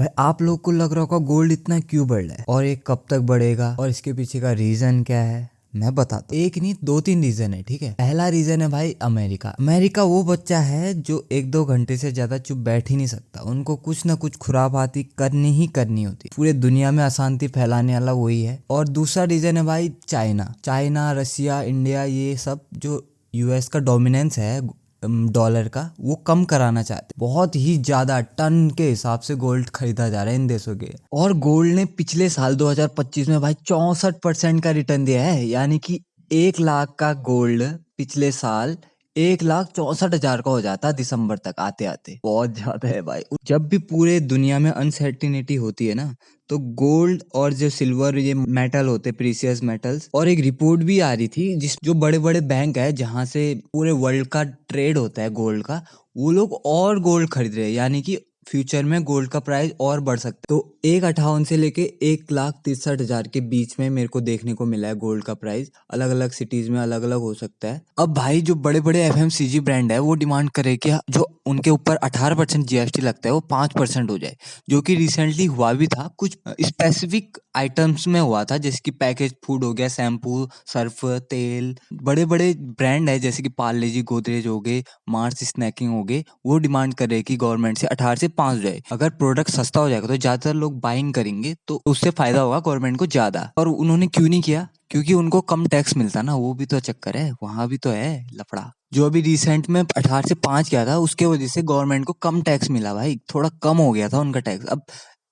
भाई आप लोग को लग रहा होगा गोल्ड इतना क्यों बढ़ रहा है और ये कब तक बढ़ेगा और इसके पीछे का रीजन क्या है। मैं बताता हूँ। एक नहीं दो तीन रीजन है, ठीक है। पहला रीजन है भाई अमेरिका। अमेरिका वो बच्चा है जो एक दो घंटे से ज्यादा चुप बैठ ही नहीं सकता। उनको कुछ ना कुछ खुराफाती करनी ही करनी होती। पूरे दुनिया में अशांति फैलाने वाला वही है। और दूसरा रीजन है भाई चाइना, रसिया, इंडिया, ये सब जो यूएस का डोमिनेंस है डॉलर का, वो कम कराना चाहते। बहुत ही ज्यादा टन के हिसाब से गोल्ड खरीदा जा रहा है इन देशों के। और गोल्ड ने पिछले साल 2025 में भाई 64% का रिटर्न दिया है। यानी कि 1 लाख का गोल्ड पिछले साल 1,64,000 का हो जाता दिसंबर तक आते आते। बहुत ज्यादा है भाई। जब भी पूरे दुनिया में अनसर्टिनिटी होती है ना, तो गोल्ड और जो सिल्वर, ये मेटल होते, प्रीसियस मेटल्स। और एक रिपोर्ट भी आ रही थी जो बड़े बड़े बैंक है जहां से पूरे वर्ल्ड का ट्रेड होता है गोल्ड का, वो लोग और गोल्ड खरीद रहे हैं। यानी कि फ्यूचर में गोल्ड का प्राइस और बढ़ सकता है। तो 1,58 से लेके 1,63,000 के बीच में मेरे को देखने को मिला है गोल्ड का प्राइस। अलग अलग सिटीज में अलग अलग हो सकता है। अब भाई जो बड़े बड़े एफएमसीजी ब्रांड है वो डिमांड करे कि जो उनके ऊपर 18% जीएसटी लगता है वो 5% हो जाए, जो कि रिसेंटली हुआ भी था। कुछ स्पेसिफिक आइटम्स में हुआ था, जैसे कि पैकेज फूड हो गया, शैम्पू, सर्फ, तेल। बड़े बड़े ब्रांड है जैसे कि पार्ले जी, गोदरेज हो गए, मार्स स्नैकिंग हो गए, वो डिमांड कर रहे कि गवर्नमेंट से 18 से 5 हो जाए। अगर प्रोडक्ट सस्ता हो जाएगा तो ज्यादातर लोग बाइंग करेंगे, तो उससे फायदा होगा गवर्नमेंट को ज्यादा। और उन्होंने क्यों नहीं किया? क्योंकि उनको कम टैक्स मिलता ना, वो भी तो चक्कर है, वहां भी तो है लफड़ा। जो अभी रिसेंट में 18 से 5 किया था, उसके वजह से गवर्नमेंट को कम टैक्स मिला भाई। थोड़ा कम हो गया था उनका टैक्स। अब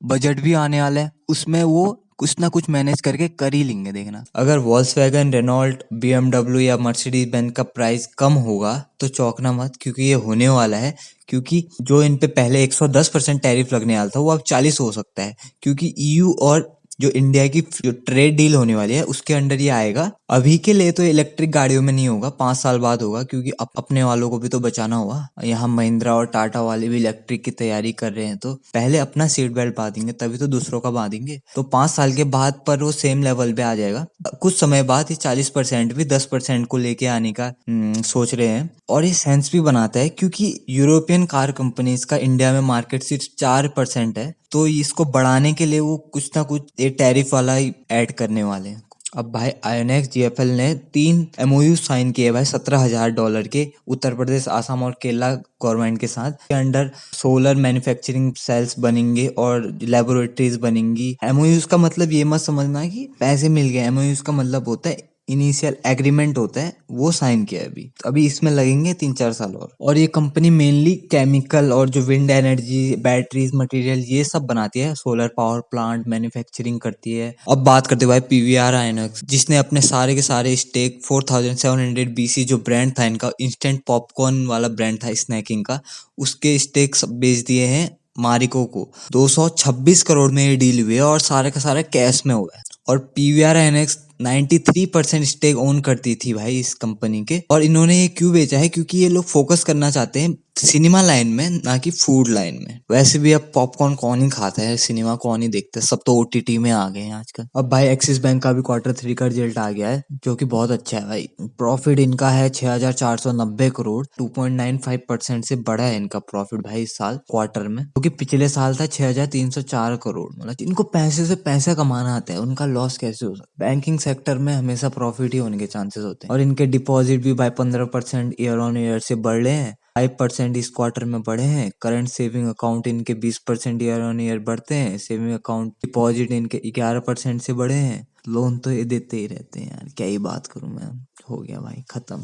बजट भी आने वाला है, उसमें वो कुछ ना कुछ मैनेज करके कर ही लेंगे, देखना। अगर वॉल्क्सवैगन, रेनॉल्ट, बीएमडब्ल्यू या मर्सिडीज बेंज का प्राइस कम होगा तो चौंकना मत, क्योंकि ये होने वाला है। क्योंकि जो इन पे पहले 110% टैरिफ लगने वाला था वो अब 40 हो सकता है, क्योंकि ईयू और जो इंडिया की जो ट्रेड डील होने वाली है उसके अंडर ये आएगा। अभी के लिए तो इलेक्ट्रिक गाड़ियों में नहीं होगा, 5 साल बाद होगा, क्योंकि अपने वालों को भी तो बचाना होगा। यहाँ महिंद्रा और टाटा वाले भी इलेक्ट्रिक की तैयारी कर रहे हैं, तो पहले अपना सीट बेल्ट बांधेंगे तभी तो दूसरों का बांधेंगे। तो 5 साल के बाद पर वो सेम लेवल पे आ जाएगा। कुछ समय बाद ये 40% भी 10% को लेके आने का सोच रहे हैं। और ये सेंस भी बनाता है, क्योंकि यूरोपियन कार कंपनीज का इंडिया में मार्केट सिर्फ 4% है। तो इसको बढ़ाने के लिए वो कुछ ना कुछ ये टैरिफ वाला ही ऐड करने वाले हैं। अब भाई आयोनेक्स जीएफएल ने 3 एमओयू साइन किए भाई $17,000 के, उत्तर प्रदेश, आसाम और केरला गवर्नमेंट के साथ। के अंडर सोलर मैन्युफैक्चरिंग सेल्स बनेंगे और लेबोरेटरीज बनेंगी। एमओयूज का मतलब ये मत समझना कि पैसे मिल गए। एमओयूज का मतलब होता है इनिशियल एग्रीमेंट होता है, वो साइन किया है अभी इसमें लगेंगे 3-4 साल और ये कंपनी मेनली केमिकल और जो विंड एनर्जी, बैटरीज, मटेरियल, ये सब बनाती है। सोलर पावर प्लांट मैन्युफैक्चरिंग करती है। अब बात करते हैं भाई पीवीआर आइनॉक्स, जिसने अपने सारे के सारे स्टेक 4700 बीसी जो ब्रांड था इनका, इंस्टेंट पॉपकॉर्न वाला ब्रांड था स्नैकिंग का, उसके स्टेक बेच दिए हैं मारिको को। 226 करोड़ में ये डील हुई है और सारे का सारा कैश में हुआ है। और पीवीआर आइनॉक्स 93% स्टेक ओन करती थी भाई इस कंपनी के। और इन्होंने ये क्यों बेचा है? क्योंकि ये लोग फोकस करना चाहते हैं सिनेमा लाइन में, ना कि फूड लाइन में। वैसे भी अब पॉपकॉर्न कौन ही खाता है, सिनेमा कौन ही देखता है, सब तो ओटीटी में आ गए हैं आजकल। अब भाई एक्सिस बैंक का भी Q3 का रिजल्ट आ गया है, जो कि बहुत अच्छा है भाई। प्रॉफिट इनका है 6,490 करोड़, 2.95% से बढ़ा है इनका प्रॉफिट भाई इस साल क्वार्टर में, जो कि पिछले साल था 6,304 करोड़। मतलब इनको पैसे से पैसा कमाना आता है, उनका लॉस कैसे हो सकता है? बैंकिंग सेक्टर में हमेशा प्रॉफिट ही होने के चांसेस होते हैं। और इनके डिपॉजिट भी भाई 15% ईयर ऑन ईयर से बढ़ रहे हैं, 5% इस क्वार्टर में बढ़े हैं। करंट सेविंग अकाउंट इनके 20% ईयर ऑन ईयर बढ़ते हैं। सेविंग अकाउंट डिपॉजिट इनके 11% से बढ़े हैं। लोन तो ये देते ही रहते हैं यार, क्या ही बात करूं मैं। हो गया भाई खत्म।